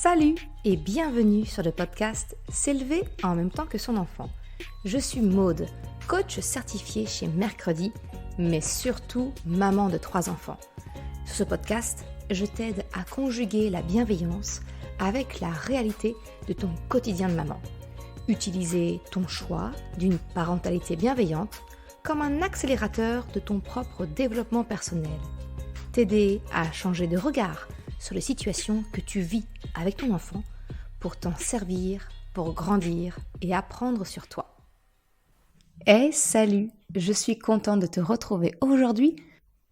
Salut et bienvenue sur le podcast S'élever en même temps que son enfant. Je suis Maude, coach certifié chez Mercredi, mais surtout maman de 3 enfants. Sur ce podcast, je t'aide à conjuguer la bienveillance avec la réalité de ton quotidien de maman. Utiliser ton choix d'une parentalité bienveillante comme un accélérateur de ton propre développement personnel. T'aider à changer de regard sur les situations que tu vis avec ton enfant pour t'en servir, pour grandir et apprendre sur toi. Hey, salut! Je suis contente de te retrouver aujourd'hui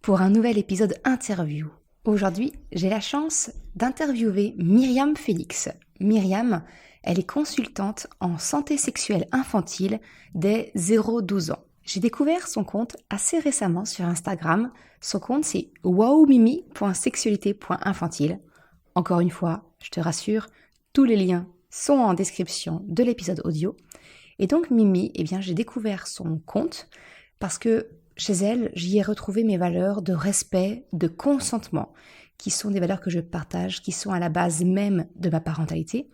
pour un nouvel épisode interview. Aujourd'hui, j'ai la chance d'interviewer Myriam Félix. Myriam, elle est consultante en santé sexuelle infantile dès 0-12 ans. J'ai découvert son compte assez récemment sur Instagram. Son compte, c'est wowmimi.sexualité.infantile. Encore une fois, je te rassure, tous les liens sont en description de l'épisode audio. Et donc Mimi, j'ai découvert son compte parce que chez elle, j'y ai retrouvé mes valeurs de respect, de consentement, qui sont des valeurs que je partage, qui sont à la base même de ma parentalité.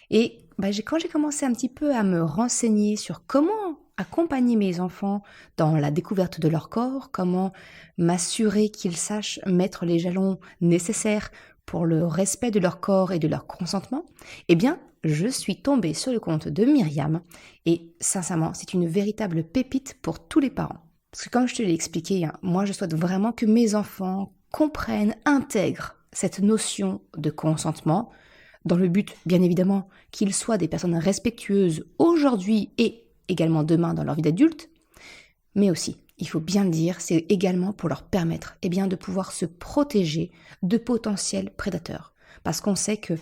Et quand j'ai commencé un petit peu à me renseigner sur comment accompagner mes enfants dans la découverte de leur corps, comment m'assurer qu'ils sachent mettre les jalons nécessaires pour le respect de leur corps et de leur consentement, je suis tombée sur le compte de Myriam et sincèrement, c'est une véritable pépite pour tous les parents. Parce que comme je te l'ai expliqué, moi je souhaite vraiment que mes enfants comprennent, intègrent cette notion de consentement dans le but, bien évidemment, qu'ils soient des personnes respectueuses aujourd'hui et également demain dans leur vie d'adulte, mais aussi, il faut bien le dire, c'est également pour leur permettre de pouvoir se protéger de potentiels prédateurs. Parce qu'on sait que,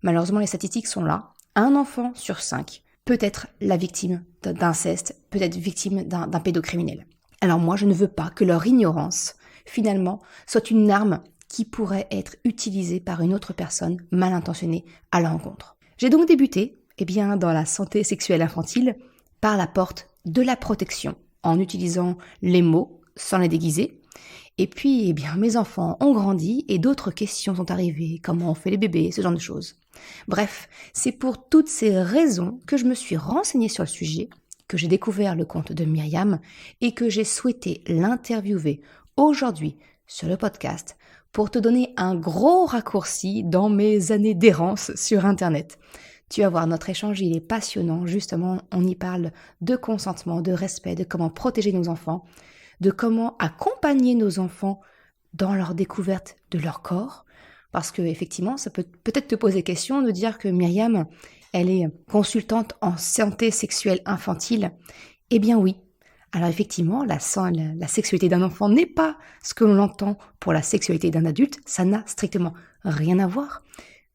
malheureusement, les statistiques sont là. Un enfant sur 5 peut être la victime d'inceste, peut être victime d'un pédocriminel. Alors moi, je ne veux pas que leur ignorance, finalement, soit une arme qui pourrait être utilisée par une autre personne mal intentionnée à l'encontre. J'ai donc débuté dans la santé sexuelle infantile par la porte de la protection, en utilisant les mots sans les déguiser. Et puis, mes enfants ont grandi et d'autres questions sont arrivées, comment on fait les bébés, ce genre de choses. Bref, c'est pour toutes ces raisons que je me suis renseignée sur le sujet, que j'ai découvert le compte de Myriam et que j'ai souhaité l'interviewer aujourd'hui sur le podcast pour te donner un gros raccourci dans mes années d'errance sur Internet. Tu vas voir, notre échange, il est passionnant. Justement, on y parle de consentement, de respect, de comment protéger nos enfants, de comment accompagner nos enfants dans leur découverte de leur corps. Parce que effectivement, ça peut peut-être te poser question de dire que Myriam, elle est consultante en santé sexuelle infantile. Eh bien oui. Alors effectivement, la sexualité d'un enfant n'est pas ce que l'on entend pour la sexualité d'un adulte. Ça n'a strictement rien à voir.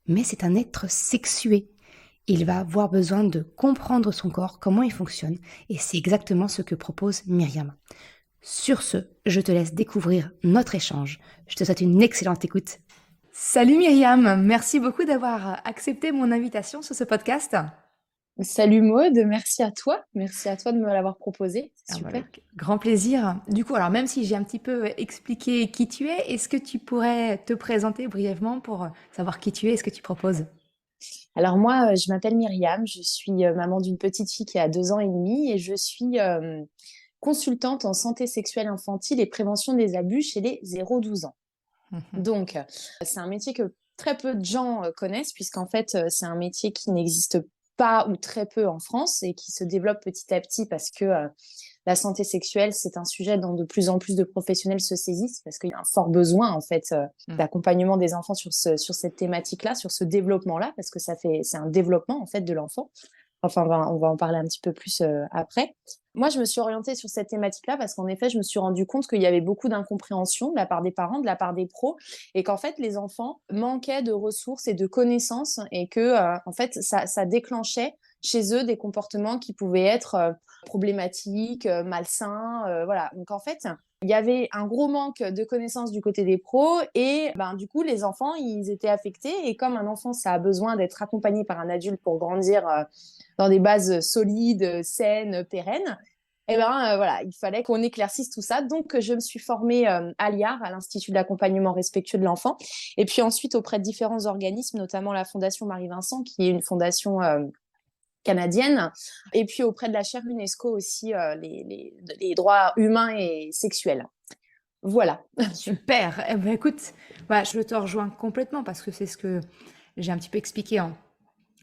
Mais c'est un être sexué. Il va avoir besoin de comprendre son corps, comment il fonctionne, et c'est exactement ce que propose Myriam. Sur ce, je te laisse découvrir notre échange. Je te souhaite une excellente écoute. Salut Myriam, merci beaucoup d'avoir accepté mon invitation sur ce podcast. Salut Maude, merci à toi de me l'avoir proposé, c'est super. Avec grand plaisir. Du coup, alors même si j'ai un petit peu expliqué qui tu es, est-ce que tu pourrais te présenter brièvement pour savoir qui tu es et ce que tu proposes ? Alors moi, je m'appelle Myriam, je suis maman d'une petite fille qui a 2 ans et demi et je suis consultante en santé sexuelle infantile et prévention des abus chez les 0-12 ans. Donc, c'est un métier que très peu de gens connaissent puisqu'en fait, c'est un métier qui n'existe pas ou très peu en France et qui se développe petit à petit parce que la santé sexuelle, c'est un sujet dont de plus en plus de professionnels se saisissent parce qu'il y a un fort besoin en fait d'accompagnement des enfants sur cette thématique-là, sur ce développement-là, parce que c'est un développement en fait de l'enfant. Enfin, on va en parler un petit peu plus après. Moi, je me suis orientée sur cette thématique-là parce qu'en effet, je me suis rendu compte qu'il y avait beaucoup d'incompréhension de la part des parents, de la part des pros, et qu'en fait, les enfants manquaient de ressources et de connaissances, et que en fait, ça déclenchait chez eux des comportements qui pouvaient être problématiques, malsains, voilà. Donc en fait, il y avait un gros manque de connaissances du côté des pros et du coup, les enfants, ils étaient affectés. Et comme un enfant, ça a besoin d'être accompagné par un adulte pour grandir dans des bases solides, saines, pérennes, Et ben voilà, il fallait qu'on éclaircisse tout ça. Donc, je me suis formée à l'IAR, à l'Institut d'accompagnement respectueux de l'enfant. Et puis ensuite, auprès de différents organismes, notamment la Fondation Marie-Vincent, qui est une fondation canadienne. Et puis auprès de la chaire UNESCO aussi, les droits humains et sexuels. Voilà. Super. Eh ben, écoute, voilà, je te rejoins complètement parce que c'est ce que j'ai un petit peu expliqué en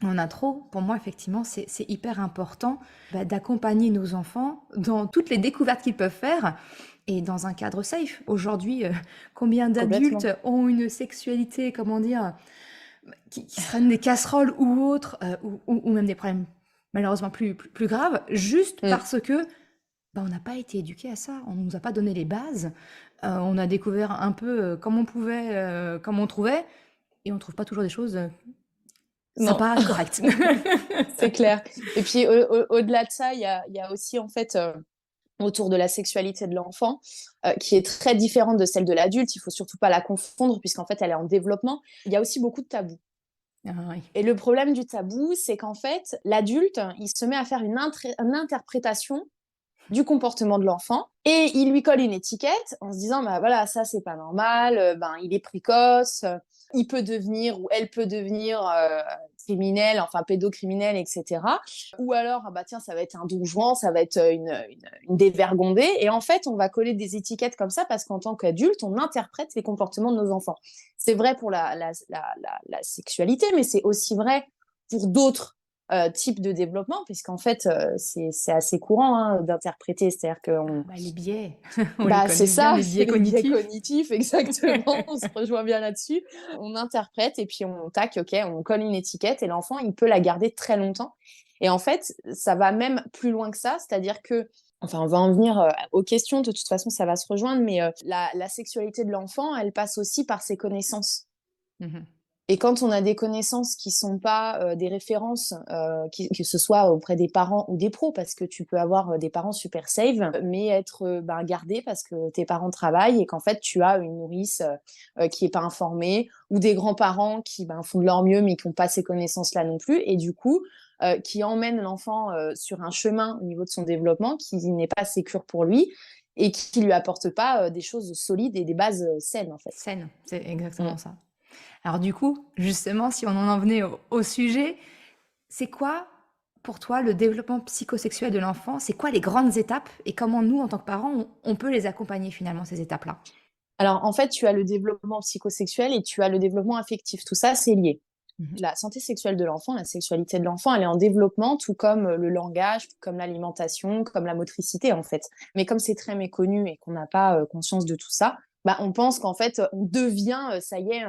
intro. Pour moi, effectivement, c'est hyper important d'accompagner nos enfants dans toutes les découvertes qu'ils peuvent faire et dans un cadre safe. Aujourd'hui, combien Complètement. d'adultes ont une sexualité, comment dire, qui traînent des casseroles ou autres, ou même des problèmes malheureusement plus graves, juste Mm. parce que on n'a pas été éduqués à ça, on ne nous a pas donné les bases, on a découvert un peu comme on pouvait, comme on trouvait, et on trouve pas toujours des choses Non, sympas et correctes. c'est clair. Et puis au-delà de ça, il y a aussi en fait autour de la sexualité de l'enfant, qui est très différente de celle de l'adulte. Il faut surtout pas la confondre puisqu'en fait elle est en développement. Il y a aussi beaucoup de tabous. Ah oui. Et le problème du tabou, c'est qu'en fait l'adulte, il se met à faire une interprétation du comportement de l'enfant et il lui colle une étiquette en se disant bah voilà, ça c'est pas normal, ben il est précoce, il peut devenir ou elle peut devenir criminel, enfin pédocriminel, etc. Ou alors ah bah tiens, ça va être un don Juan, ça va être une dévergondée. Et en fait, on va coller des étiquettes comme ça parce qu'en tant qu'adulte, on interprète les comportements de nos enfants. C'est vrai pour la sexualité, mais c'est aussi vrai pour d'autres type de développement, puisqu'en fait, c'est assez courant d'interpréter. C'est-à-dire qu'on Les biais, on les bah, c'est connaît bien, ça, les c'est biais les biais cognitifs. cognitifs, exactement. On se rejoint bien là-dessus. On interprète et puis on tac, ok, on colle une étiquette et l'enfant, il peut la garder très longtemps. Et en fait, ça va même plus loin que ça, c'est-à-dire que, enfin, on va en venir aux questions, de toute façon, ça va se rejoindre, mais la sexualité de l'enfant, elle passe aussi par ses connaissances. Mhm. Et quand on a des connaissances qui sont pas des références, que ce soit auprès des parents ou des pros, parce que tu peux avoir des parents super safe, mais être gardé parce que tes parents travaillent et qu'en fait tu as une nourrice qui est pas informée, ou des grands-parents qui font de leur mieux mais qui n'ont pas ces connaissances-là non plus, et du coup qui emmènent l'enfant sur un chemin au niveau de son développement qui n'est pas sécure pour lui et qui lui apporte pas des choses solides et des bases saines en fait. Saine, c'est Mm. exactement ça. Alors du coup, justement, si on en venait au sujet, c'est quoi pour toi le développement psychosexuel de l'enfant? C'est quoi les grandes étapes et comment nous, en tant que parents, on peut les accompagner finalement, ces étapes-là? Alors, en fait, tu as le développement psychosexuel et tu as le développement affectif. Tout ça, c'est lié. Mhm. La santé sexuelle de l'enfant, la sexualité de l'enfant, elle est en développement, tout comme le langage, tout comme l'alimentation, comme la motricité, en fait. Mais comme c'est très méconnu et qu'on n'a pas conscience de tout ça, on pense qu'en fait, on devient, ça y est,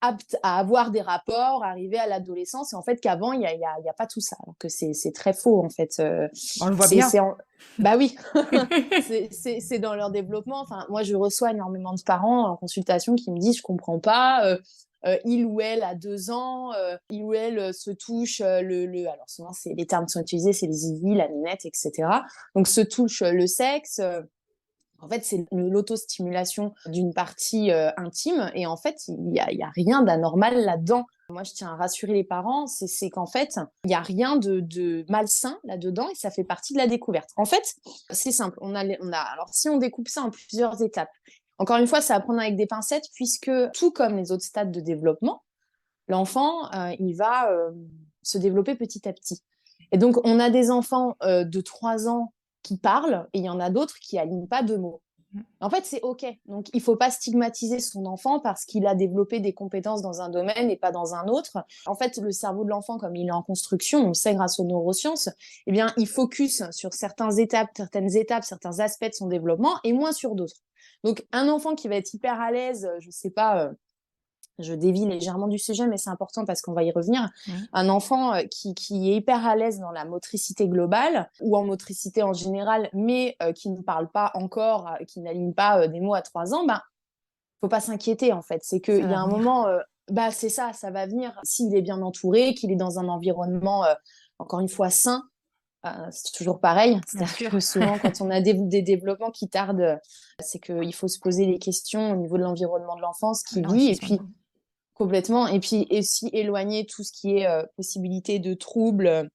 apte à avoir des rapports, arriver à l'adolescence, et en fait, qu'avant, il y a pas tout ça. Alors que c'est très faux, en fait. On le voit C'est, bien. c'est en... Bah oui, c'est dans leur développement. Enfin, moi, je reçois énormément de parents en consultation qui me disent, je comprends pas. Il ou elle a 2 ans, il ou elle se touche alors souvent c'est les termes qui sont utilisés, c'est les zizi, la nénette, etc. Donc se touche le sexe. En fait, c'est l'autostimulation d'une partie intime et en fait, il y a rien d'anormal là-dedans. Moi, je tiens à rassurer les parents, c'est qu'en fait, il n'y a rien de malsain là-dedans et ça fait partie de la découverte. En fait, c'est simple. Alors, si on découpe ça en plusieurs étapes, encore une fois, ça va prendre avec des pincettes puisque, tout comme les autres stades de développement, l'enfant, il va se développer petit à petit. Et donc, on a des enfants de 3 ans qui parlent et il y en a d'autres qui alignent pas 2 mots. En fait, c'est OK. Donc, il faut pas stigmatiser son enfant parce qu'il a développé des compétences dans un domaine et pas dans un autre. En fait, le cerveau de l'enfant, comme il est en construction, on le sait grâce aux neurosciences, eh bien, il focus sur certaines étapes, certains aspects de son développement et moins sur d'autres. Donc, un enfant qui va être hyper à l'aise, je sais pas, je dévie légèrement du sujet, mais c'est important parce qu'on va y revenir. Mhm. Un enfant qui est hyper à l'aise dans la motricité globale ou en motricité en général, mais qui ne parle pas encore, qui n'aligne pas des mots à 3 ans, faut pas s'inquiéter en fait. C'est Ça qu'il y va a un venir. moment, c'est ça, ça va venir. S'il est bien entouré, qu'il est dans un environnement, encore une fois, sain, c'est toujours pareil. Bien C'est-à-dire sûr. que souvent, quand on a des développements qui tardent, c'est qu'il faut se poser les questions au niveau de l'environnement de l'enfance qui vit. Et L'enrichissement. puis, complètement. Et puis, aussi éloigner tout ce qui est possibilité de troubles,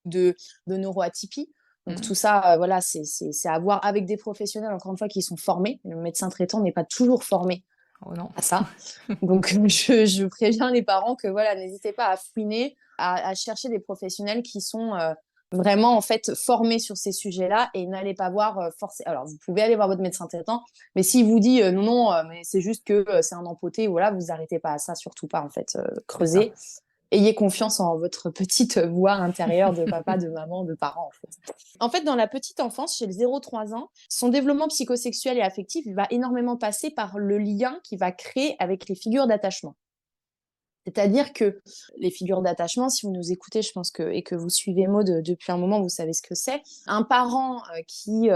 de neuroatypie. Donc tout ça, voilà, c'est à voir avec des professionnels, encore une fois, qui sont formés. Le médecin traitant n'est pas toujours formé Oh non. à ça. Donc je préviens les parents que voilà, n'hésitez pas à fouiner, à chercher des professionnels qui sont vraiment en fait formés sur ces sujets-là et n'allez pas voir forcément. Alors vous pouvez aller voir votre médecin traitant, mais s'il vous dit non, non, mais c'est juste que c'est un empoté, voilà, vous arrêtez pas à ça, surtout pas en fait. D'accord. Creusez. Ayez confiance en votre petite voix intérieure de papa, de maman, de parents, en fait. En fait, dans la petite enfance, chez le 0-3 ans, son développement psychosexuel et affectif va énormément passer par le lien qu'il va créer avec les figures d'attachement. C'est-à-dire que les figures d'attachement, si vous nous écoutez, je pense que, et que vous suivez Maud depuis un moment, vous savez ce que c'est. Un parent qui,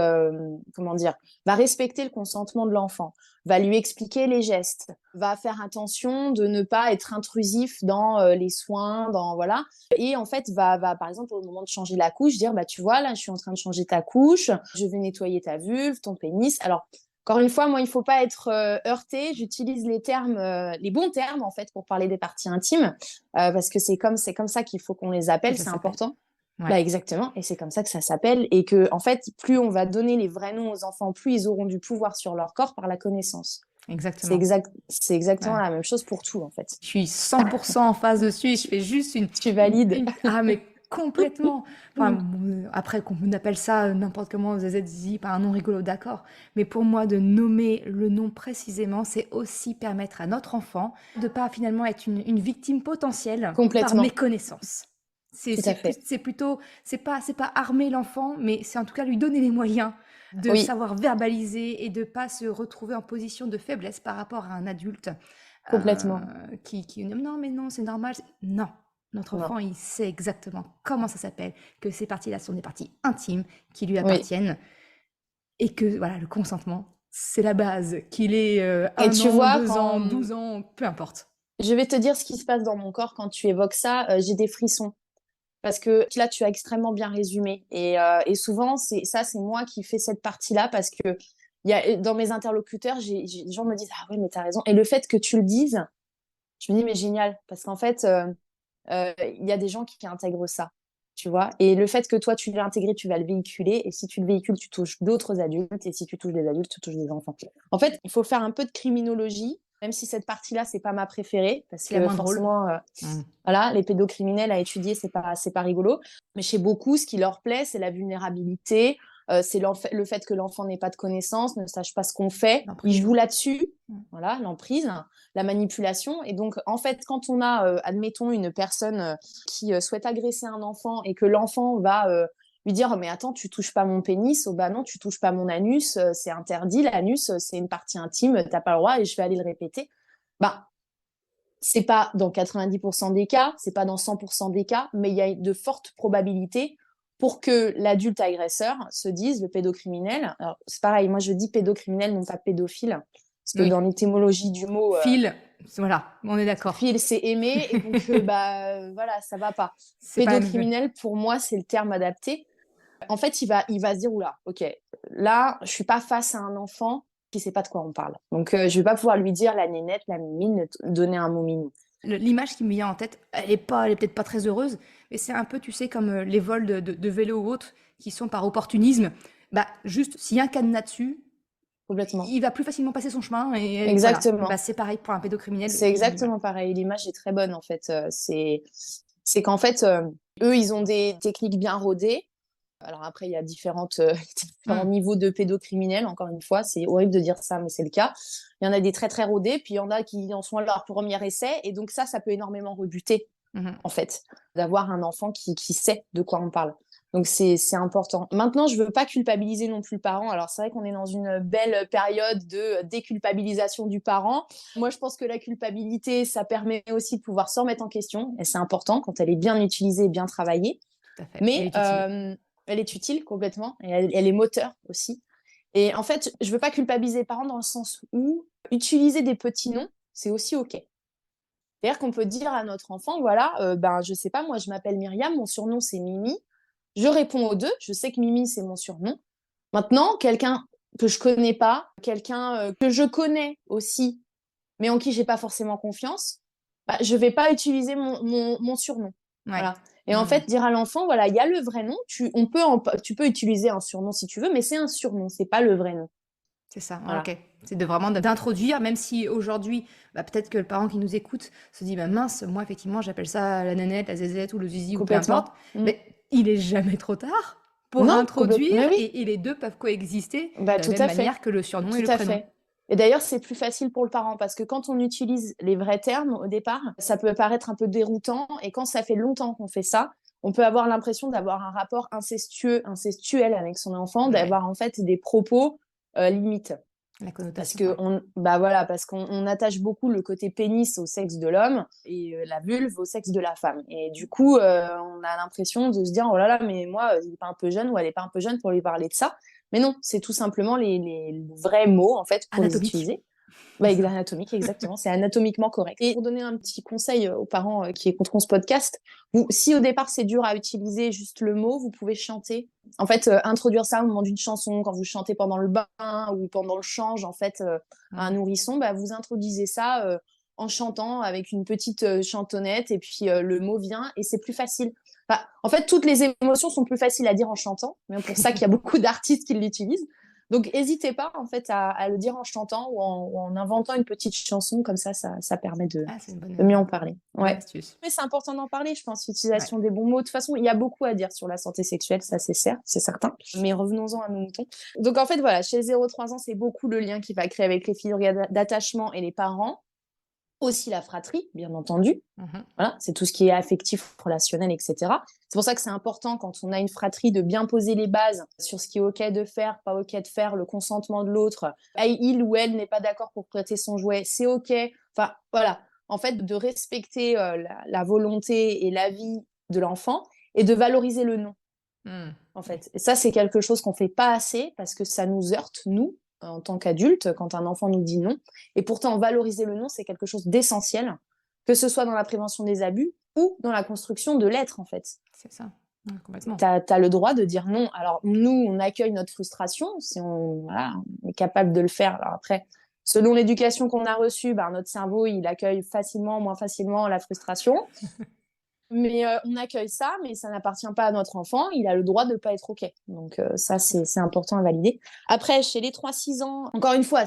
comment dire, va respecter le consentement de l'enfant, va lui expliquer les gestes, va faire attention de ne pas être intrusif dans les soins, dans voilà. Et en fait, va, par exemple, au moment de changer la couche, dire, bah tu vois, là, je suis en train de changer ta couche, je vais nettoyer ta vulve, ton pénis. Alors, encore une fois, moi, il ne faut pas être heurté. J'utilise les termes, les bons termes, en fait, pour parler des parties intimes, parce que c'est comme ça qu'il faut qu'on les Que appelle, ça c'est s'appelle. important. Ouais, Bah, exactement, et c'est comme ça que ça s'appelle. Et que, en fait, plus on va donner les vrais noms aux enfants, plus ils auront du pouvoir sur leur corps par la connaissance. exactement. C'est exactement Ouais. la même chose pour tout, en fait. Je suis 100% en phase dessus et je fais juste Tu valides. Ah, mais complètement. Enfin, après, qu'on appelle ça n'importe comment, ZZZ, par un nom rigolo, d'accord. Mais pour moi, de nommer le nom précisément, c'est aussi permettre à notre enfant de pas finalement être une victime potentielle par Complètement. méconnaissance. Tout à fait. C'est plutôt, c'est pas armer l'enfant, mais c'est en tout cas lui donner les moyens de Oui, savoir verbaliser et de pas se retrouver en position de faiblesse par rapport à un adulte complètement. qui non, mais non, c'est normal. Non, notre Non. enfant, il sait exactement comment ça s'appelle, que ces parties-là sont des parties intimes qui lui Oui. appartiennent et que voilà, le consentement, c'est la base, qu'il ait Et 1 tu an, vois, 2 quand ans, 12 ans, peu importe. je vais te dire ce qui se passe dans mon corps quand tu évoques ça, j'ai des frissons. Parce que là, tu as extrêmement bien résumé. Et souvent, c'est moi qui fais cette partie-là parce que dans mes interlocuteurs, les gens me disent ah ouais, mais t'as raison. Et le fait que tu le dises, je me dis mais génial. Parce qu'en fait, il y a des gens qui intègrent ça. Tu vois. Et le fait que toi, tu l'as intégré, tu vas le véhiculer. Et si tu le véhicules, tu touches d'autres adultes. Et si tu touches des adultes, tu touches des enfants. En fait, il faut faire un peu de criminologie, même si cette partie-là, c'est pas ma préférée. Parce C'est la que moins drôle. forcément, Mm. voilà, les pédocriminels à étudier, c'est pas rigolo. Mais chez beaucoup, ce qui leur plaît, c'est la vulnérabilité, c'est le fait que l'enfant n'ait pas de connaissances, ne sache pas ce qu'on fait. Ils L'emprise. jouent là-dessus, Mm. voilà, l'emprise, la manipulation. Et donc, en fait, quand on a, admettons, une personne qui souhaite agresser un enfant et que l'enfant va lui dire, mais attends, tu touches pas mon pénis, oh bah non, tu touches pas mon anus, c'est interdit, l'anus, c'est une partie intime, t'as pas le droit et je vais aller le répéter. Bah, c'est pas dans 90% des cas, c'est pas dans 100% des cas, mais il y a de fortes probabilités pour que l'adulte agresseur se dise, le pédocriminel, alors c'est pareil, moi je dis pédocriminel, non pas pédophile, parce que Oui. dans l'étymologie du mot, Phil, voilà, on est d'accord. fil c'est aimer, et donc voilà, ça va pas. C'est pas la même. Pédocriminel, pour moi, c'est le terme adapté. En fait, il va se dire, oula, ok, là, je suis pas face à un enfant qui sait pas de quoi on parle. Donc, je vais pas pouvoir lui dire la nénette, la mimine, donner un mot mignon. L'image qui me vient en tête, elle est peut-être pas très heureuse, mais c'est un peu, tu sais, comme les vols de vélos ou autres qui sont par opportunisme. Bah, juste, s'il y a un cadenas dessus, Complètement. il va plus facilement passer son chemin et voilà. Bah, Exactement. c'est pareil pour un pédocriminel C'est qui, voilà. exactement pareil. L'image est très bonne, en fait. C'est qu'en fait, eux, ils ont des techniques bien rodées. Alors après, il y a différents Hmm. niveaux de pédocriminels, encore une fois. C'est horrible de dire ça, mais c'est le cas. Il y en a des très, très rodés, puis il y en a qui en sont à leur premier essai. Et donc ça peut énormément rebuter, Mhm. en fait, d'avoir un enfant qui sait de quoi on parle. Donc c'est important. Maintenant, je veux pas culpabiliser non plus le parent. Alors c'est vrai qu'on est dans une belle période de déculpabilisation du parent. Moi, je pense que la culpabilité, ça permet aussi de pouvoir se remettre en question. Et c'est important quand elle est bien utilisée et bien travaillée. Tout à fait. Elle Mais est utile. elle est utile complètement. Et elle est moteur aussi. Et en fait, je veux pas culpabiliser les parents dans le sens où utiliser des petits noms, c'est aussi OK. C'est-à-dire qu'on peut dire à notre enfant, voilà, ben, je sais pas, moi, je m'appelle Myriam, mon surnom, c'est Mimi. Je réponds aux deux. Je sais que Mimi, c'est mon surnom. Maintenant, quelqu'un que je connais pas, quelqu'un que je connais aussi, mais en qui j'ai pas forcément confiance, bah, je vais pas utiliser mon surnom. Ouais. Voilà. Et en fait, dire à l'enfant, voilà, il y a le vrai nom, tu peux utiliser un surnom si tu veux, mais c'est un surnom, c'est pas le vrai nom. C'est ça, Voilà. ok. C'est de vraiment d'introduire, même si aujourd'hui, peut-être que le parent qui nous écoute se dit, mince, moi effectivement j'appelle ça la nanette, la zézette ou le zizi ou peu importe, Complètement. mais il est jamais trop tard pour Non, complètement. introduire Mais oui, et les deux peuvent coexister de la tout même à fait. manière que le surnom et Tout le à prénom. fait. Et d'ailleurs, c'est plus facile pour le parent parce que quand on utilise les vrais termes au départ, ça peut paraître un peu déroutant. Et quand ça fait longtemps qu'on fait ça, on peut avoir l'impression d'avoir un rapport incestuel avec son enfant, Ouais, d'avoir en fait des propos limites. la Parce connotation, que ouais. parce qu'on attache beaucoup le côté pénis au sexe de l'homme et la vulve au sexe de la femme. Et du coup, on a l'impression de se dire, oh là là, mais moi, il n'est pas un peu jeune ou elle n'est pas un peu jeune pour lui parler de ça. Mais non, c'est tout simplement les vrais mots, en fait, pour les Anatomique. utiliser. Anatomique, exactement. C'est anatomiquement correct. Et pour donner un petit conseil aux parents qui écouteront ce podcast, si au départ c'est dur à utiliser juste le mot, vous pouvez chanter. En fait, introduire ça au moment d'une chanson, quand vous chantez pendant le bain ou pendant le change, en fait, à un nourrisson, vous introduisez ça en chantant avec une petite chantonnette et puis le mot vient et c'est plus facile. En fait, toutes les émotions sont plus faciles à dire en chantant, mais pour ça qu'il y a beaucoup d'artistes qui l'utilisent. Donc, n'hésitez pas en fait à le dire en chantant ou en inventant une petite chanson, comme ça permet Ah, c'est une de mieux en parler. bonne Ouais. astuce. Mais c'est important d'en parler, je pense, Ouais. l'utilisation des bons mots. De toute façon, il y a beaucoup à dire sur la santé sexuelle, ça c'est certain. Mais revenons-en à nos moutons. Donc en fait, voilà, chez 0-3 ans, c'est beaucoup le lien qu'il va créer avec les figures d'attachement et les parents. Aussi la fratrie, bien entendu. Mhm. Voilà, c'est tout ce qui est affectif, relationnel, etc. C'est pour ça que c'est important quand on a une fratrie de bien poser les bases sur ce qui est OK de faire, pas OK de faire, le consentement de l'autre. Il ou elle n'est pas d'accord pour prêter son jouet, c'est OK. Enfin, voilà. En fait, de respecter la volonté et l'avis de l'enfant et de valoriser le non, en fait. Et ça, c'est quelque chose qu'on fait pas assez parce que ça nous heurte, nous, en tant qu'adultes, quand un enfant nous dit non. Et pourtant, valoriser le non, c'est quelque chose d'essentiel, que ce soit dans la prévention des abus ou dans la construction de l'être, en fait. C'est ça. Ouais, complètement. Tu as le droit de dire non. Alors, nous, on accueille notre frustration si voilà, on est capable de le faire. Alors après, selon l'éducation qu'on a reçue, notre cerveau, il accueille facilement, moins facilement la frustration. Mais on accueille ça, mais ça n'appartient pas à notre enfant. Il a le droit de ne pas être OK. Donc ça, c'est important à valider. Après, chez les 3-6 ans, encore une fois,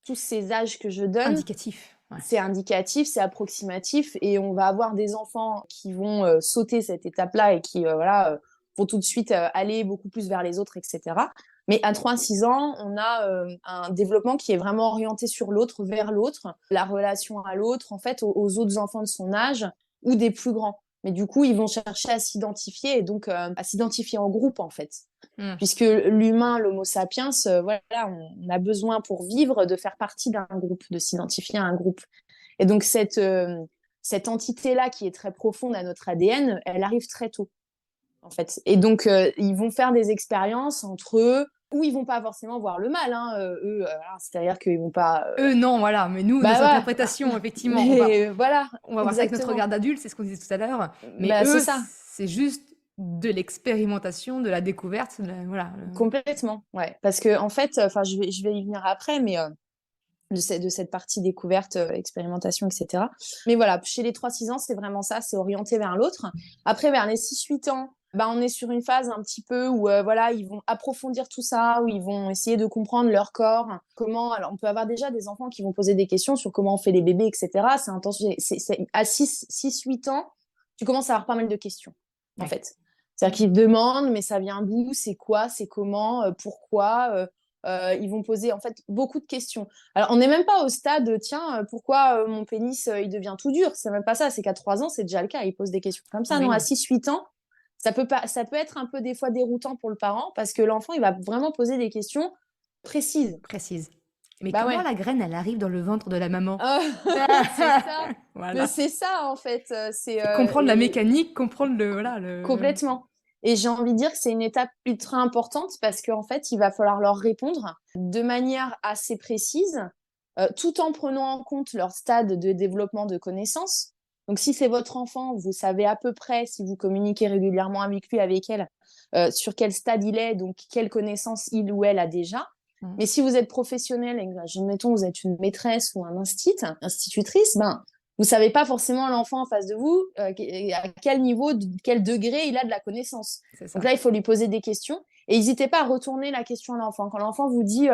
tous ces âges que je donne, Indicatif. Ouais. c'est indicatif, c'est approximatif, et on va avoir des enfants qui vont sauter cette étape-là et qui vont tout de suite aller beaucoup plus vers les autres, etc. Mais à 3-6 ans, on a un développement qui est vraiment orienté sur l'autre, vers l'autre, la relation à l'autre, en fait, aux autres enfants de son âge ou des plus grands. Mais du coup, ils vont chercher à s'identifier et donc à s'identifier en groupe, en fait. Puisque l'humain, l'homo sapiens, on a besoin pour vivre de faire partie d'un groupe, de s'identifier à un groupe. Et donc cette entité-là qui est très profonde à notre ADN, elle arrive très tôt, en fait. Et donc ils vont faire des expériences entre eux où ils vont pas forcément voir le mal, hein, eux. C'est-à-dire qu'ils vont pas. Eux, non, voilà. Mais nous, nos Voilà. interprétations, effectivement, Mais voilà, on va voir ça avec notre exactement. regard d'adulte, c'est ce qu'on disait tout à l'heure. Mais C'est eux, ça. c'est juste de l'expérimentation, de la découverte. Voilà. Complètement, ouais. Parce que en fait, je vais y venir après, mais de cette partie découverte, expérimentation, etc. Mais voilà, chez les 3-6 ans, c'est vraiment ça, c'est orienté vers l'autre. Après, vers les 6-8 ans, on est sur une phase un petit peu où ils vont approfondir tout ça, où ils vont essayer de comprendre leur corps, comment. Alors, on peut avoir déjà des enfants qui vont poser des questions sur comment on fait les bébés, etc. C'est intense. À 6-8 ans, tu commences à avoir pas mal de questions, en fait. C'est-à-dire qu'ils demandent, mais ça vient d'où, c'est quoi, c'est comment, pourquoi. Ils vont poser en fait beaucoup de questions. Alors, on n'est même pas au stade, tiens, pourquoi mon pénis il devient tout dur? C'est même pas ça, c'est qu'à 3 ans, c'est déjà le cas, ils posent des questions comme ça. Non, à Oui. 6-8 ans, ça peut être un peu des fois déroutant pour le parent parce que l'enfant, il va vraiment poser des questions précises. Précise. Mais comment Ouais. la graine, elle arrive dans le ventre de la maman? C'est ça. Voilà. Mais c'est ça, en fait. C'est comprendre la mécanique, comprendre Complètement. Et j'ai envie de dire que c'est une étape ultra importante parce qu'en fait, il va falloir leur répondre de manière assez précise, tout en prenant en compte leur stade de développement de connaissances. Donc, si c'est votre enfant, vous savez à peu près, si vous communiquez régulièrement avec lui, avec elle, sur quel stade il est, donc quelles connaissances il ou elle a déjà. Mais si vous êtes professionnel et que, admettons, vous êtes une maîtresse ou un institutrice, vous savez pas forcément l'enfant en face de vous, à quel niveau, quel degré il a de la connaissance. Donc là, il faut lui poser des questions et n'hésitez pas à retourner la question à l'enfant. Quand l'enfant vous dit,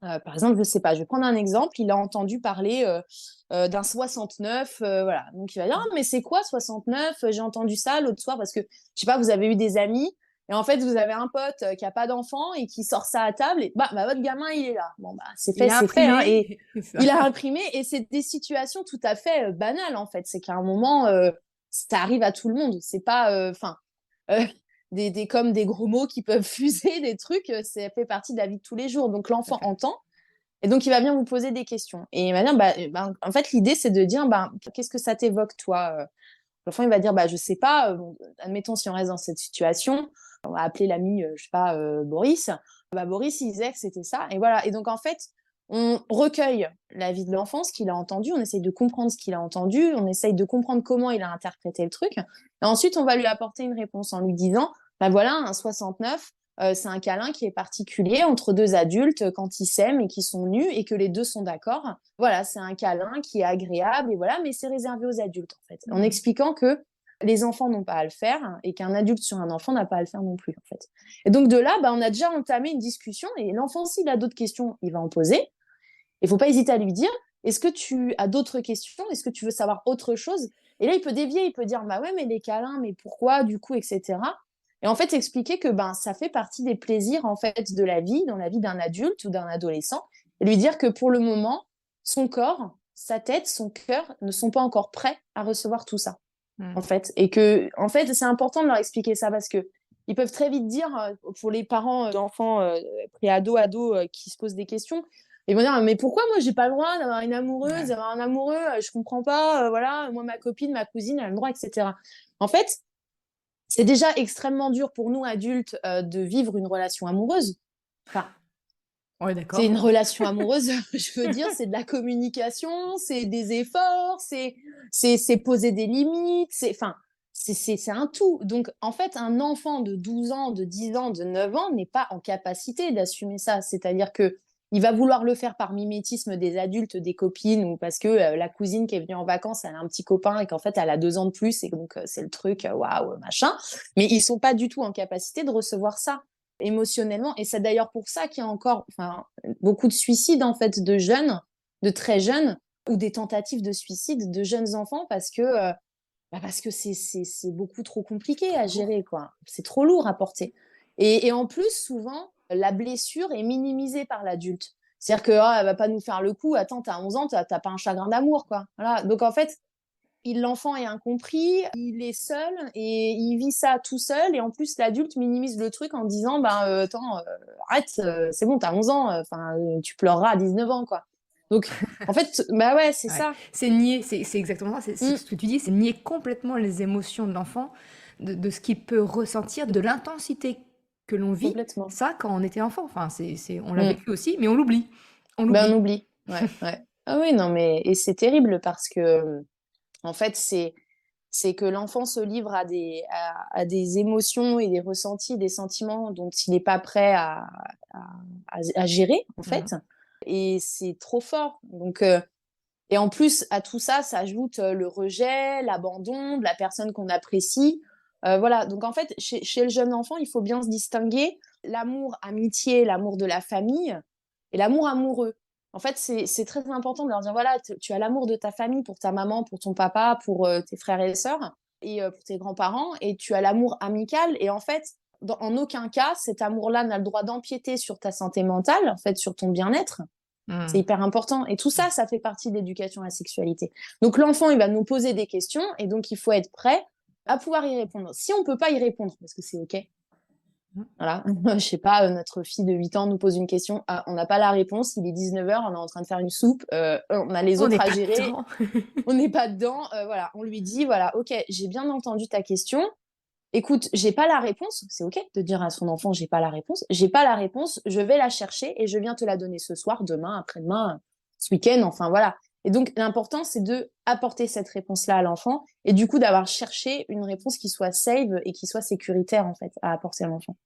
par exemple, je sais pas, je vais prendre un exemple, il a entendu parler d'un 69, voilà. Donc il va dire, ah, mais c'est quoi 69? J'ai entendu ça l'autre soir parce que, je sais pas, vous avez eu des amis et en fait, vous avez un pote qui a pas d'enfant et qui sort ça à table et bah votre gamin, il est là. Bon, bah, c'est fait, c'est fait, hein. Et il a imprimé et c'est des situations tout à fait banales, en fait. C'est qu'à un moment, ça arrive à tout le monde. C'est pas, enfin, comme des gros mots qui peuvent fuser, des trucs, ça fait partie de la vie de tous les jours. Donc l'enfant entend et donc il va bien vous poser des questions. Et il va dire, en fait, l'idée, c'est de dire, qu'est-ce que ça t'évoque, toi? L'enfant, il va dire, je sais pas, admettons, si on reste dans cette situation, on va appeler l'ami, je sais pas, Boris. Boris, il disait que c'était ça. Et voilà. Et donc, en fait, on recueille la vie de l'enfant, ce qu'il a entendu, on essaye de comprendre ce qu'il a entendu, on essaye de comprendre comment il a interprété le truc. Et ensuite, on va lui apporter une réponse en lui disant, voilà, un 69, c'est un câlin qui est particulier entre deux adultes quand ils s'aiment et qui sont nus et que les deux sont d'accord. Voilà, c'est un câlin qui est agréable et voilà, mais c'est réservé aux adultes, en fait. En expliquant que les enfants n'ont pas à le faire et qu'un adulte sur un enfant n'a pas à le faire non plus, en fait. Et donc de là, on a déjà entamé une discussion et l'enfant, s'il a d'autres questions, il va en poser. Il ne faut pas hésiter à lui dire, est-ce que tu as d'autres questions? Est-ce que tu veux savoir autre chose? Et là, il peut dévier, il peut dire, ouais, mais les câlins, mais pourquoi, du coup, etc. Et en fait, expliquer que ça fait partie des plaisirs, en fait, de la vie, dans la vie d'un adulte ou d'un adolescent. Et lui dire que pour le moment, son corps, sa tête, son cœur ne sont pas encore prêts à recevoir tout ça, en fait. Et que, en fait, c'est important de leur expliquer ça parce que ils peuvent très vite dire, pour les parents d'enfants pré-ados qui se posent des questions, ils vont dire, mais pourquoi moi j'ai pas le droit d'avoir une amoureuse, d'avoir un amoureux, je comprends pas, voilà, moi ma copine, ma cousine, elle a le droit, etc. En fait, c'est déjà extrêmement dur pour nous adultes de vivre une relation amoureuse. Enfin, c'est une relation amoureuse, je veux dire, c'est de la communication, c'est des efforts, c'est poser des limites, c'est un tout. Donc, en fait, un enfant de 12 ans, de 10 ans, de 9 ans n'est pas en capacité d'assumer ça. C'est-à-dire que il va vouloir le faire par mimétisme des adultes, des copines, ou parce que la cousine qui est venue en vacances, elle a un petit copain et qu'en fait, elle a 2 ans de plus et donc c'est le truc, waouh, machin. Mais ils sont pas du tout en capacité de recevoir ça émotionnellement. Et c'est d'ailleurs pour ça qu'il y a encore beaucoup de suicides, en fait, de jeunes, de très jeunes, ou des tentatives de suicide de jeunes enfants parce que c'est beaucoup trop compliqué à gérer, quoi. C'est trop lourd à porter. Et en plus, souvent, la blessure est minimisée par l'adulte. C'est-à-dire que elle va pas nous faire le coup. Attends, t'as 11 ans, t'as pas un chagrin d'amour, quoi. Voilà. Donc en fait, l'enfant est incompris, il est seul et il vit ça tout seul. Et en plus, l'adulte minimise le truc en disant, attends, arrête, c'est bon, t'as 11 ans, tu pleureras à 19 ans, quoi. Donc, en fait, ouais, c'est ça. C'est nier, c'est exactement ça, c'est ce que tu dis, c'est nier complètement les émotions de l'enfant, de ce qu'il peut ressentir, de l'intensité que l'on vit, ça, quand on était enfant. Enfin, on l'a vécu aussi, mais on l'oublie. On oublie, ouais. Ah oui, non, mais et c'est terrible parce que, en fait, c'est que l'enfant se livre à des émotions et des ressentis, des sentiments dont il n'est pas prêt à gérer, en fait. Et c'est trop fort. Donc, et en plus, à tout ça, s'ajoute le rejet, l'abandon de la personne qu'on apprécie. Voilà. Donc, en fait, chez le jeune enfant, il faut bien se distinguer l'amour amitié, l'amour de la famille et l'amour amoureux. En fait, c'est très important de leur dire, voilà, tu as l'amour de ta famille pour ta maman, pour ton papa, pour tes frères et sœurs et pour tes grands-parents, et tu as l'amour amical. Et en fait, en aucun cas, cet amour-là n'a le droit d'empiéter sur ta santé mentale, en fait, sur ton bien-être. C'est hyper important. Et tout ça, ça fait partie de l'éducation à la sexualité. Donc, l'enfant, il va nous poser des questions et donc, il faut être prêt à pouvoir y répondre. Si on peut pas y répondre, parce que c'est OK, voilà, je sais pas, notre fille de 8 ans nous pose une question, on n'a pas la réponse, il est 19h, on est en train de faire une soupe, on a les autres à gérer, on n'est pas dedans, voilà, on lui dit, voilà, OK, j'ai bien entendu ta question, écoute, j'ai pas la réponse, c'est OK de dire à son enfant, j'ai pas la réponse, je vais la chercher et je viens te la donner ce soir, demain, après-demain, ce week-end, enfin voilà. Et donc, l'important, c'est de apporter cette réponse-là à l'enfant et du coup, d'avoir cherché une réponse qui soit safe et qui soit sécuritaire, en fait, à apporter à l'enfant.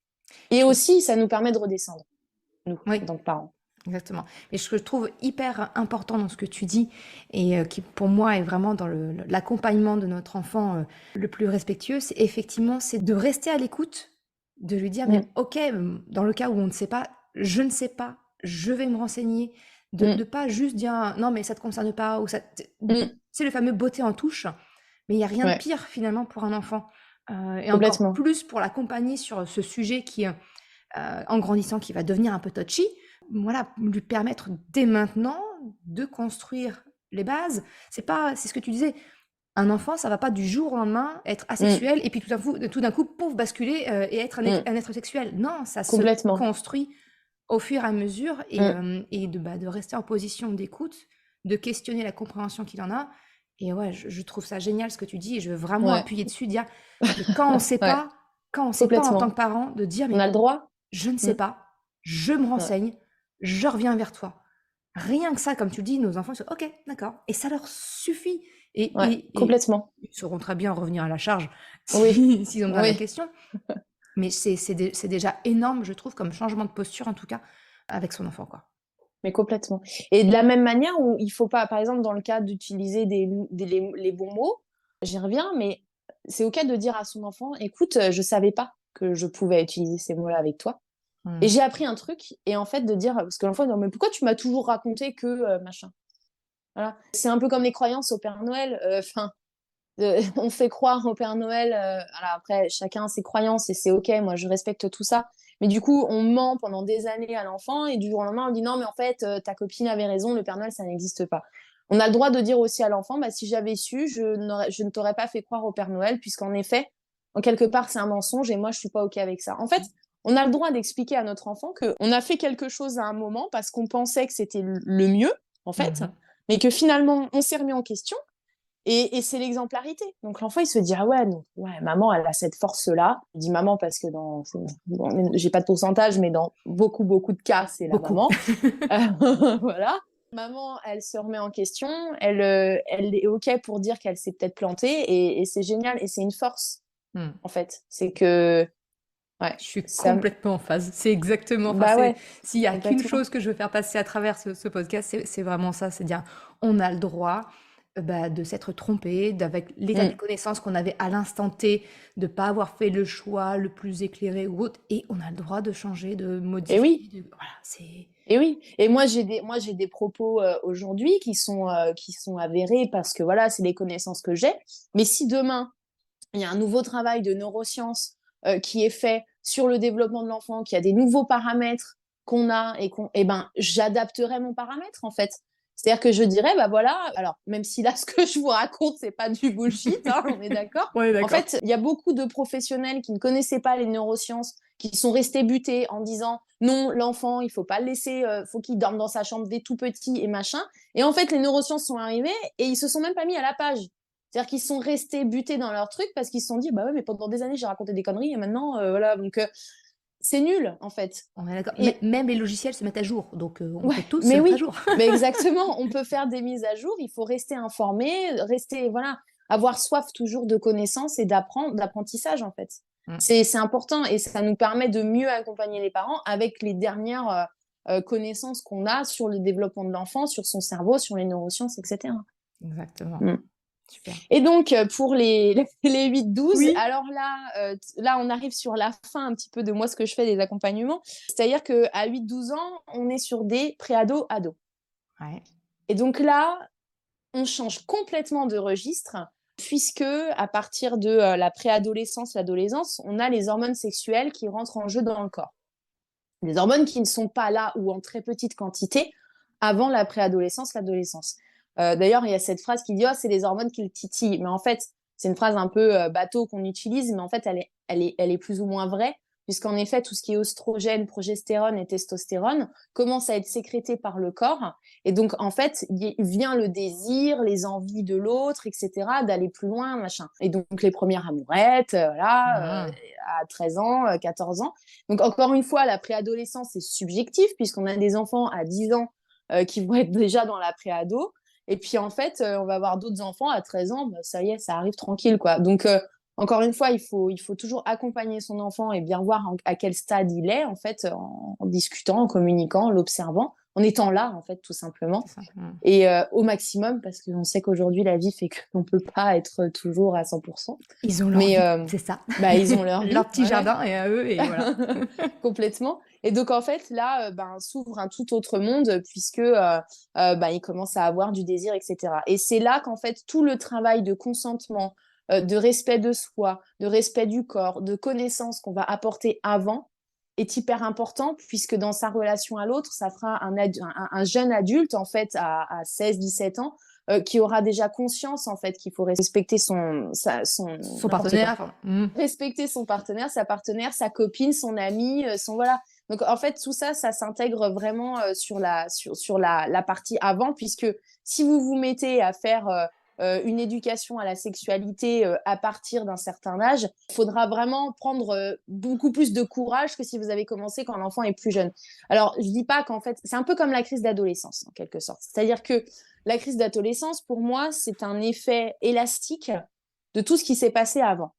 Et aussi, ça nous permet de redescendre, nous, en tant que parents. Exactement. Et ce que je trouve hyper important dans ce que tu dis, et qui pour moi est vraiment dans l'accompagnement de notre enfant le plus respectueux, c'est effectivement c'est de rester à l'écoute, de lui dire, mais Mm, ok, dans le cas où on ne sait pas, je ne sais pas, je vais me renseigner, de mm, ne pas juste dire, non mais ça te concerne pas, ou ça, mm. c'est le fameux beauté en touche, mais il n'y a rien de Ouais, pire finalement pour un enfant. Et encore complètement. plus pour l'accompagner sur ce sujet qui en grandissant, qui va devenir un peu touchy, voilà, lui permettre dès maintenant de construire les bases. C'est ce que tu disais. Un enfant, ça va pas du jour au lendemain être Mm, asexuel et puis tout d'un coup, pouf, basculer et être mm. un être sexuel. Non, ça se Complètement. construit au fur et à mesure Mm. et de rester en position d'écoute, de questionner la compréhension qu'il en a. Et ouais, je trouve ça génial ce que tu dis et je veux vraiment Ouais, appuyer dessus, dire que quand on sait ouais, pas, quand on sait pas en tant que complètement. parent, de dire On mais a le droit. je ne Mm. sais pas, je me Ouais, renseigne, je reviens vers toi. Rien que ça, comme tu dis, nos enfants, ils sont ok, d'accord. Et ça leur suffit. ouais, Et complètement. ils sauront très bien revenir à la charge Oui, s'ils ont besoin de la oui. question. Mais c'est déjà énorme, je trouve, comme changement de posture, en tout cas, avec son enfant, quoi. Mais complètement. Et de la même manière où il faut pas, par exemple, dans le cas d'utiliser les bons mots, j'y reviens, mais c'est OK de dire à son enfant, écoute, je savais pas que je pouvais utiliser ces mots-là avec toi. Et Mm. j'ai appris un truc, et en fait, de dire, parce que l'enfant, dit, mais pourquoi tu m'as toujours raconté que machin? Voilà. C'est un peu comme les croyances au Père Noël. Enfin, on fait croire au Père Noël. Alors après, chacun a ses croyances et c'est OK. Moi, je respecte tout ça. Mais du coup, on ment pendant des années à l'enfant et du jour au lendemain, on dit non, mais en fait, ta copine avait raison, le Père Noël, ça n'existe pas. On a le droit de dire aussi à l'enfant, bah, si j'avais su, je ne t'aurais pas fait croire au Père Noël, puisqu'en effet, en quelque part, c'est un mensonge et moi, je suis pas OK avec ça. En fait, on a le droit d'expliquer à notre enfant qu'on a fait quelque chose à un moment parce qu'on pensait que c'était le mieux, en fait, Mhm. mais que finalement, on s'est remis en question et c'est l'exemplarité. Donc l'enfant, il se dit, ah ouais, non, ouais, maman, elle a cette force-là. Je dis maman parce que j'ai pas de pourcentage, mais dans beaucoup, beaucoup de cas, c'est la Beaucoup. maman. Voilà. Maman, elle se remet en question, elle est OK pour dire qu'elle s'est peut-être plantée et c'est génial et c'est une force, Mm. en fait. C'est que, ouais, Je suis ça, complètement en phase. C'est exactement, enfin, bah ouais, s'il y a qu'une complètement. chose que je veux faire passer à travers ce podcast, c'est vraiment ça, c'est dire, on a le droit bah, de s'être trompé, avec l'état des Mm. connaissances qu'on avait à l'instant T, de pas avoir fait le choix le plus éclairé ou autre, et on a le droit de changer, de Et oui, modifier, voilà, c'est... et oui, et moi j'ai des propos aujourd'hui qui sont avérés parce que voilà, c'est les connaissances que j'ai. Mais si demain il y a un nouveau travail de neurosciences qui est fait sur le développement de l'enfant, qu'il y a des nouveaux paramètres qu'on a et ben j'adapterai mon paramètre en fait. C'est-à-dire que je dirais bah voilà, alors même si là ce que je vous raconte c'est pas du bullshit, hein, on est d'accord. On est En d'accord. fait, il y a beaucoup de professionnels qui ne connaissaient pas les neurosciences, qui sont restés butés en disant non, l'enfant, il faut pas le laisser, faut qu'il dorme dans sa chambre dès tout petit et machin. Et en fait, les neurosciences sont arrivées et ils se sont même pas mis à la page. C'est-à-dire qu'ils sont restés butés dans leur truc parce qu'ils se sont dit bah ouais mais pendant des années j'ai raconté des conneries et maintenant voilà donc c'est nul en fait. On est d'accord. Et Même les logiciels se mettent à jour, donc on ouais peut tous se mais mettre à oui jour. mais exactement on peut faire des mises à jour, il faut rester informé, rester voilà avoir soif toujours de connaissances et d'apprentissage en fait. Mm. C'est important et ça nous permet de mieux accompagner les parents avec les dernières connaissances qu'on a sur le développement de l'enfant, sur son cerveau, sur les neurosciences, etc. Exactement. Mm. Super. Et donc, pour les 8-12, Oui. alors là, on arrive sur la fin un petit peu de moi, ce que je fais des accompagnements. C'est-à-dire qu'à 8-12 ans, on est sur des préados-ados. Ouais. Et donc là, on change complètement de registre, puisque à partir de la préadolescence, l'adolescence, on a les hormones sexuelles qui rentrent en jeu dans le corps. Des hormones qui ne sont pas là ou en très petite quantité avant la préadolescence, l'adolescence. D'ailleurs, il y a cette phrase qui dit oh, c'est les hormones qui le titillent. Mais en fait, c'est une phrase un peu bateau qu'on utilise, mais en fait, elle est plus ou moins vraie, puisqu'en effet, tout ce qui est oestrogène, progestérone et testostérone commence à être sécrété par le corps. Et donc, en fait, vient le désir, les envies de l'autre, etc., d'aller plus loin, machin. Et donc, les premières amourettes, voilà, Mhm. à 13 ans, 14 ans. Donc, encore une fois, la préadolescence, c'est subjectif, puisqu'on a des enfants à 10 ans qui vont être déjà dans la préado. Et puis, en fait, on va avoir d'autres enfants à 13 ans, bah, ça y est, ça arrive tranquille, quoi. Donc, encore une fois, il faut toujours accompagner son enfant et bien voir à quel stade il est, en fait, en discutant, en communiquant, en l'observant, en étant là, en fait, tout simplement. C'est ça. Et au maximum, parce qu'on sait qu'aujourd'hui, la vie fait qu'on ne peut pas être toujours à 100%. Ils ont leur Mais vie, c'est ça. bah, ils ont leur vie, Leur petit ouais, jardin et à eux, et voilà. complètement. Et donc, en fait, là, ben, s'ouvre un tout autre monde puisque ben, ils commencent à avoir du désir, etc. Et c'est là qu'en fait, tout le travail de consentement, de respect de soi, de respect du corps, de connaissance qu'on va apporter avant est hyper important puisque dans sa relation à l'autre, ça fera un jeune adulte, en fait, à 16-17 ans, qui aura déjà conscience, en fait, qu'il faut respecter son Son n'importe quoi. partenaire. Respecter son partenaire, sa copine, son ami, son voilà. Donc en fait tout ça, ça s'intègre vraiment sur la partie avant, puisque si vous vous mettez à faire une éducation à la sexualité à partir d'un certain âge, il faudra vraiment prendre beaucoup plus de courage que si vous avez commencé quand l'enfant est plus jeune. Alors je dis pas qu'en fait c'est un peu comme la crise d'adolescence en quelque sorte. C'est-à-dire que la crise d'adolescence pour moi c'est un effet élastique de tout ce qui s'est passé avant.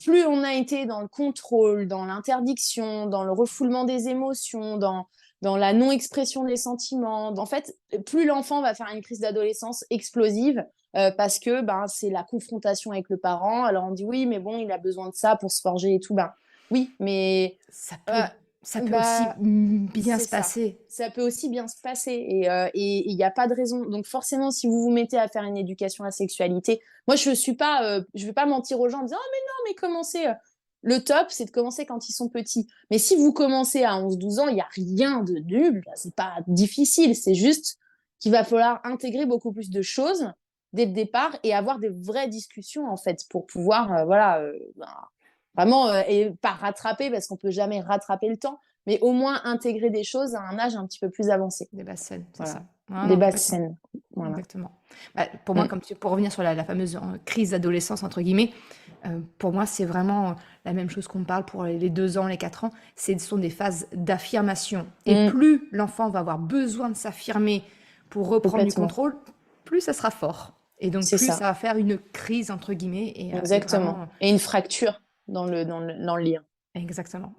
Plus on a été dans le contrôle, dans l'interdiction, dans le refoulement des émotions, dans la non-expression des sentiments, en fait, plus l'enfant va faire une crise d'adolescence explosive parce que ben, c'est la confrontation avec le parent. Alors on dit oui, mais bon, il a besoin de ça pour se forger et tout. Ben, oui, mais Ça peut aussi bah, bien se c'est ça. passer. Ça peut aussi bien se passer et il n'y a pas de raison. Donc forcément, si vous vous mettez à faire une éducation à la sexualité, moi je vais pas mentir aux gens en disant oh mais non mais commencez. Le top, c'est de commencer quand ils sont petits. Mais si vous commencez à 11-12 ans, il n'y a rien de nul. C'est pas difficile. C'est juste qu'il va falloir intégrer beaucoup plus de choses dès le départ et avoir des vraies discussions en fait pour pouvoir vraiment et pas rattraper parce qu'on peut jamais rattraper le temps, mais au moins intégrer des choses à un âge un petit peu plus avancé. Des bases saines, c'est Voilà. ça. Des Non, bases complètement. saines. Voilà. Exactement. Bah, pour moi, pour revenir sur la fameuse crise d'adolescence, entre guillemets, pour moi, c'est vraiment la même chose qu'on parle pour les 2 ans, les 4 ans. Ce sont des phases d'affirmation. Et plus l'enfant va avoir besoin de s'affirmer pour reprendre du contrôle, plus ça sera fort. Et donc, plus ça va faire une crise, entre guillemets. Exactement. Vraiment... Et une fracture dans le lien. Exactement.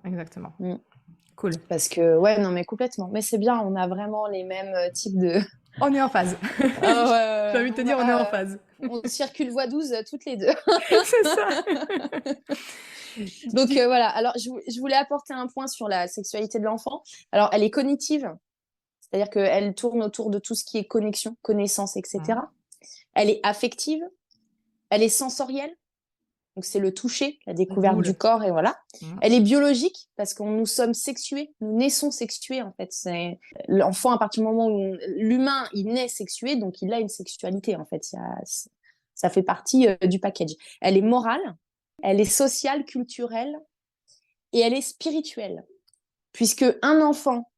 Cool. Parce que, ouais, non, mais complètement. Mais c'est bien, on a vraiment les mêmes types de... On est en phase. J'ai envie de te dire, on est en phase. On circule voie 12 toutes les deux. C'est ça. Donc voilà, alors je voulais apporter un point sur la sexualité de l'enfant. Alors, elle est cognitive, c'est-à-dire qu'elle tourne autour de tout ce qui est connexion, connaissance, etc. Elle est affective, elle est sensorielle, donc c'est le toucher, la découverte du corps, et voilà. Elle est biologique, parce que nous sommes sexués, nous naissons sexués, en fait. C'est l'enfant, à partir du moment où l'humain, il naît sexué, donc il a une sexualité, en fait. Ça fait partie du package. Elle est morale, elle est sociale, culturelle, et elle est spirituelle. Puisque un enfant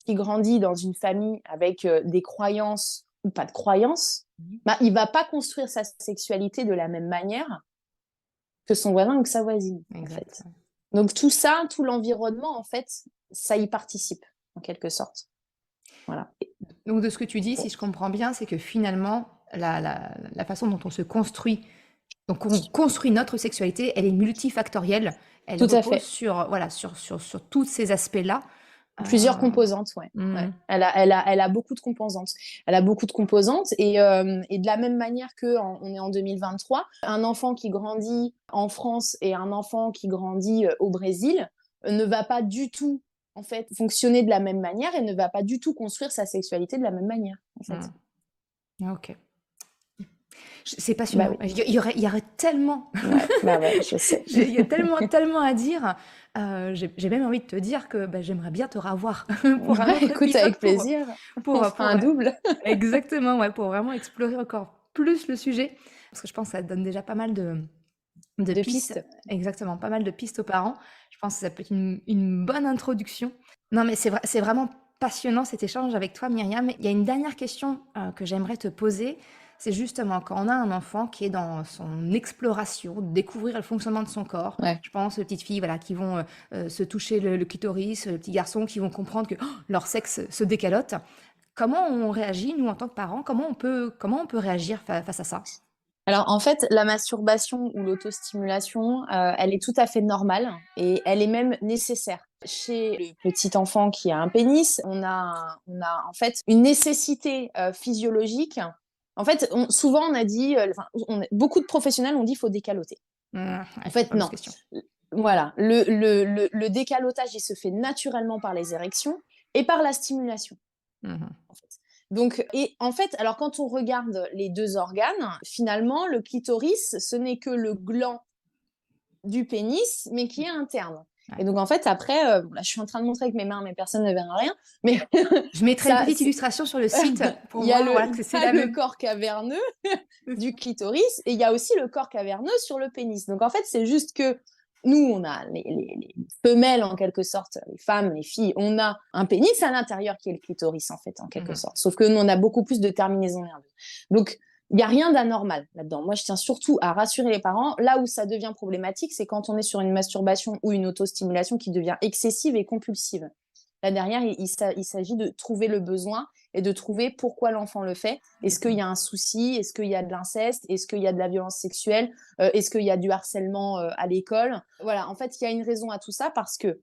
qui grandit dans une famille avec des croyances ou pas de croyances, bah, il va pas construire sa sexualité de la même manière que son voisin ou que sa voisine, en fait. Donc tout ça, tout l'environnement, en fait, ça y participe, en quelque sorte. Voilà. Donc de ce que tu dis, si je comprends bien, c'est que finalement, la façon dont on se construit, donc on construit notre sexualité, elle est multifactorielle. Elle repose sur tous ces aspects-là. Plusieurs composantes, ouais. Elle a beaucoup de composantes. Elle a beaucoup de composantes et de la même manière on est en 2023, un enfant qui grandit en France et un enfant qui grandit au Brésil ne va pas du tout en fait fonctionner de la même manière et ne va pas du tout construire sa sexualité de la même manière, en fait. Ok. C'est passionnant. Bah oui. Il y aurait tellement. Ouais, je sais. Il y a tellement à dire. J'ai même envie de te dire que j'aimerais bien te revoir pour un autre écoute, avec plaisir. Pour un double. Exactement, ouais, pour vraiment explorer encore plus le sujet. Parce que je pense que ça te donne déjà pas mal de pistes. Exactement, pas mal de pistes aux parents. Je pense que ça peut être une bonne introduction. Non, mais c'est vraiment passionnant cet échange avec toi, Myriam. Il y a une dernière question que j'aimerais te poser. C'est justement quand on a un enfant qui est dans son exploration, découvrir le fonctionnement de son corps. Ouais. Je pense aux petites filles qui vont se toucher le clitoris, les petits garçons qui vont comprendre que leur sexe se décalote. Comment on réagit, nous, en tant que parents? Comment on peut réagir face à ça? Alors, en fait, la masturbation ou l'autostimulation, elle est tout à fait normale et elle est même nécessaire. Chez le petit enfant qui a un pénis, on a en fait une nécessité physiologique. En fait, souvent on a dit, enfin, beaucoup de professionnels ont dit qu'il faut décaloter. En Ouais, fait, fameuse non. question. Voilà, le décalotage, il se fait naturellement par les érections et par la stimulation. Mhm. En fait. Donc, et en fait, alors quand on regarde les deux organes, finalement, le clitoris, ce n'est que le gland du pénis, mais qui est interne. Et Ouais. donc, en fait, après, bon, là, je suis en train de montrer avec mes mains, mais personne ne verra rien. Mais Je mettrai une ça, petite illustration sur le site pour il y a voir voilà, il que y c'est a la le même. corps caverneux du clitoris et il y a aussi le corps caverneux sur le pénis. Donc, en fait, c'est juste que nous, on a les femelles, en quelque sorte, les femmes, les filles, on a un pénis à l'intérieur qui est le clitoris, en fait, en quelque Mhm. sorte. Sauf que nous, on a beaucoup plus de terminaisons nerveuses. Donc, il n'y a rien d'anormal là-dedans. Moi, je tiens surtout à rassurer les parents. Là où ça devient problématique, c'est quand on est sur une masturbation ou une autostimulation qui devient excessive et compulsive. Là, derrière, il s'agit de trouver le besoin et de trouver pourquoi l'enfant le fait. Est-ce qu'il y a un souci? Est-ce qu'il y a de l'inceste? Est-ce qu'il y a de la violence sexuelle? Est-ce qu'il y a du harcèlement à l'école? Voilà, en fait, il y a une raison à tout ça parce que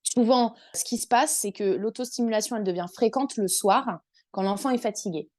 souvent, ce qui se passe, c'est que l'autostimulation, elle devient fréquente le soir quand l'enfant est fatigué.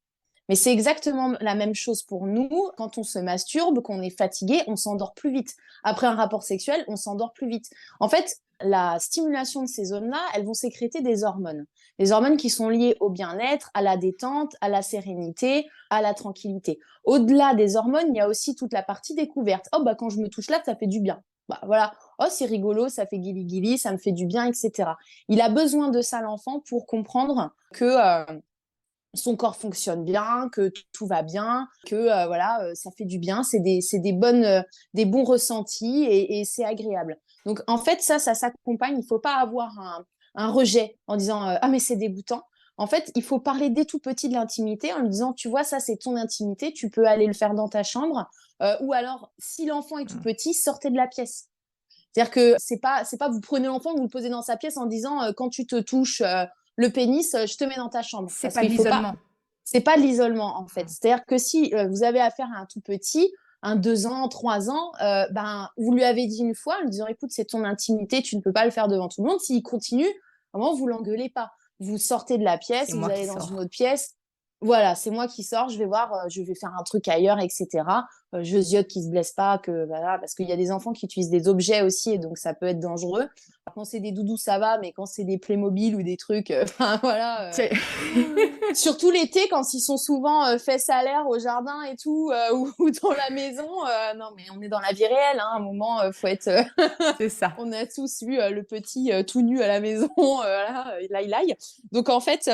Mais c'est exactement la même chose pour nous. Quand on se masturbe, qu'on est fatigué, on s'endort plus vite. Après un rapport sexuel, on s'endort plus vite. En fait, la stimulation de ces zones-là, elles vont sécréter des hormones. Des hormones qui sont liées au bien-être, à la détente, à la sérénité, à la tranquillité. Au-delà des hormones, il y a aussi toute la partie découverte. Oh, bah, quand je me touche là, ça fait du bien. Bah, voilà. Oh, c'est rigolo, ça fait guili-guili, ça me fait du bien, etc. Il a besoin de ça, l'enfant, pour comprendre que son corps fonctionne bien, que tout va bien, que voilà, ça fait du bien, des bons ressentis et c'est agréable. Donc en fait, ça s'accompagne. Il faut pas avoir un rejet en disant ah mais c'est dégoûtant. En fait, il faut parler dès tout petit de l'intimité en lui disant tu vois ça c'est ton intimité, tu peux aller le faire dans ta chambre ou alors si l'enfant est tout Mhm. petit, sortez de la pièce. C'est-à-dire que c'est pas vous prenez l'enfant, vous le posez dans sa pièce en disant quand tu te touches le pénis, je te mets dans ta chambre C'est parce pas de qu'il faut pas l'isolement. c'est pas de l'isolement en fait. Mhm. C'est-à-dire que si vous avez affaire à un tout petit, un 2 ans, 3 ans, ben vous lui avez dit une fois en lui disant écoute c'est ton intimité, tu ne peux pas le faire devant tout le monde. S'il continue, vraiment vous l'engueulez pas. Vous sortez de la C'est pièce, vous moi qui allez dans une sors. autre pièce. Voilà, c'est moi qui sors, je vais voir, je vais faire un truc ailleurs, etc. Je ziote qu'ils se blessent pas, que voilà, parce qu'il y a des enfants qui utilisent des objets aussi, et donc ça peut être dangereux. Quand c'est des doudous, ça va, mais quand c'est des Playmobil ou des trucs, enfin voilà. C'est- Surtout l'été, quand ils sont souvent fesses à l'air au jardin et tout, ou dans la maison. Non, mais on est dans la vie réelle, hein, à un moment, faut être. C'est ça. On a tous vu le petit tout nu à la maison, là, laï. Donc en fait,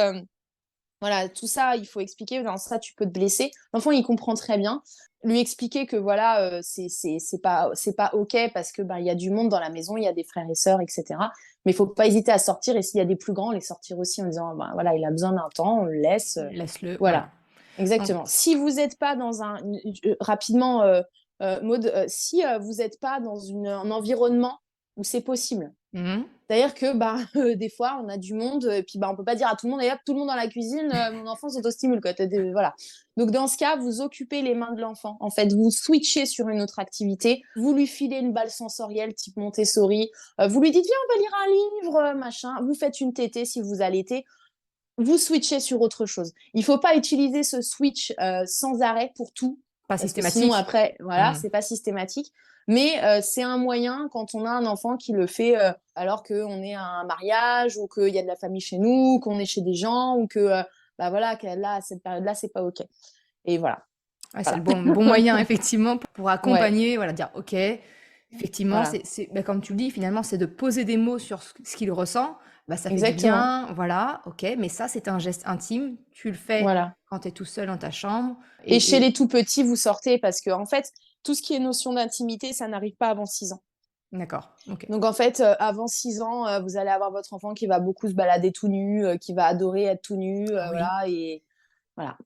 voilà, tout ça, il faut expliquer. Dans ça, tu peux te blesser. L'enfant, il comprend très bien. Lui expliquer que voilà, c'est pas ok parce que ben il y a du monde dans la maison, il y a des frères et sœurs, etc. Mais il faut pas hésiter à sortir et s'il y a des plus grands, les sortir aussi en disant ben voilà, il a besoin d'un temps, on le laisse. Laisse-le. Voilà. Voilà, Donc, exactement. Si vous n'êtes pas dans rapidement, Maud, si vous n'êtes pas dans un environnement où c'est possible. mhm. C'est-à-dire que bah, des fois, on a du monde, et puis bah, on peut pas dire à tout le monde, et hop, tout le monde dans la cuisine, mon enfant s'autostimule. Quoi. Voilà. Donc dans ce cas, vous occupez les mains de l'enfant. En fait, vous switchez sur une autre activité, vous lui filez une balle sensorielle type Montessori, vous lui dites, viens, on va lire un livre, machin, vous faites une tétée si vous allaitez, vous switchez sur autre chose. Il faut pas utiliser ce switch sans arrêt pour tout, Pas parce que sinon systématique. après, voilà, Mhm. c'est pas systématique. Mais c'est un moyen quand on a un enfant qui le fait alors qu'on est à un mariage ou qu'il y a de la famille chez nous, qu'on est chez des gens ou que bah voilà, là à cette période-là, c'est pas ok. Et voilà, Ouais, c'est le voilà, bon moyen, effectivement, pour ouais, accompagner, voilà, dire, OK, effectivement, voilà, bah, comme tu le dis, finalement, c'est de poser des mots sur ce qu'il ressent. Bah, ça fait du exactement, bien, voilà, OK, mais ça, c'est un geste intime. Tu le fais voilà. quand tu es tout seul dans ta chambre. Et chez les tout petits, vous sortez parce que en fait, tout ce qui est notion d'intimité, ça n'arrive pas avant 6 ans. D'accord, OK. Donc en fait, avant 6 ans, vous allez avoir votre enfant qui va beaucoup se balader tout nu, qui va adorer être tout nu, Oui. voilà et voilà.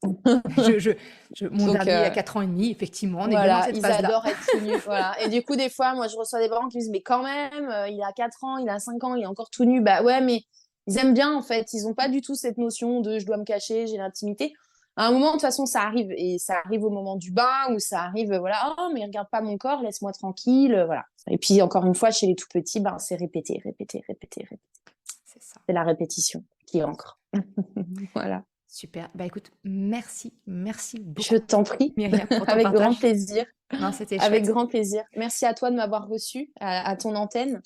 Je, je, mon Donc dernier, il y a 4 ans et demi, effectivement, on est bien dans voilà, cette ils phase-là. adorent être tout nus, voilà. Et du coup, des fois, moi, je reçois des parents qui me disent: «Mais quand même, il a 4 ans, il a 5 ans, il est encore tout nu». Bah ouais, mais ils aiment bien en fait, ils ont pas du tout cette notion de: «Je dois me cacher, j'ai l'intimité». À un moment, de toute façon, ça arrive. Et ça arrive au moment du bain ou ça arrive, voilà, oh, mais regarde pas mon corps, laisse-moi tranquille, voilà. Et puis, encore une fois, chez les tout petits, ben, c'est répéter, répéter, répéter, répéter. C'est ça. C'est la répétition qui ancre. Voilà. Super. Bah écoute, merci beaucoup. Je t'en prie. Myriam, pour ton Avec partage. grand plaisir. Non, c'était Avec chouette. grand plaisir. Merci à toi de m'avoir reçu à ton antenne.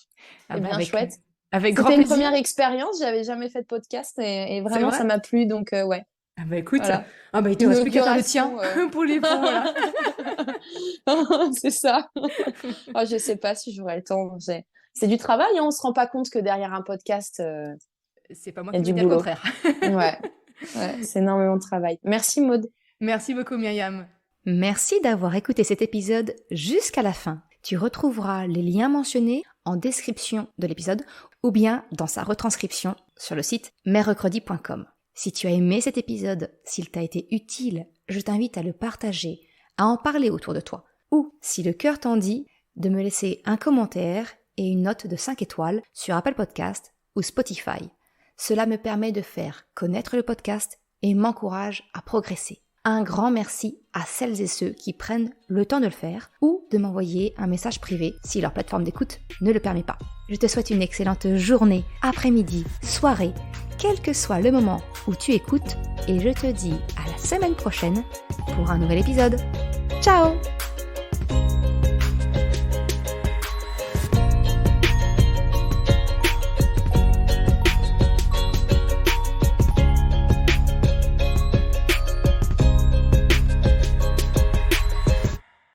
C'est bien chouette. Avec grand C'était une plaisir. première expérience. J'avais jamais fait de podcast et vraiment, ça m'a plu. Donc, ouais. Ah bah écoute, voilà. Ah bah il te reste plus qu'à faire le tien pour les fonds, voilà. C'est ça. Oh, je sais pas si j'aurai le temps. C'est du travail, hein. On se rend pas compte que derrière un podcast, c'est pas moi y a qui du vais dire le boulot. contraire. Ouais, c'est énormément de travail. Merci Maud. Merci beaucoup Myriam. Merci d'avoir écouté cet épisode jusqu'à la fin. Tu retrouveras les liens mentionnés en description de l'épisode ou bien dans sa retranscription sur le site merrecredi.com. Si tu as aimé cet épisode, s'il t'a été utile, je t'invite à le partager, à en parler autour de toi. Ou, si le cœur t'en dit, de me laisser un commentaire et une note de 5 étoiles sur Apple Podcast ou Spotify. Cela me permet de faire connaître le podcast et m'encourage à progresser. Un grand merci à celles et ceux qui prennent le temps de le faire ou de m'envoyer un message privé si leur plateforme d'écoute ne le permet pas. Je te souhaite une excellente journée, après-midi, soirée, quel que soit le moment où tu écoutes et je te dis à la semaine prochaine pour un nouvel épisode. Ciao!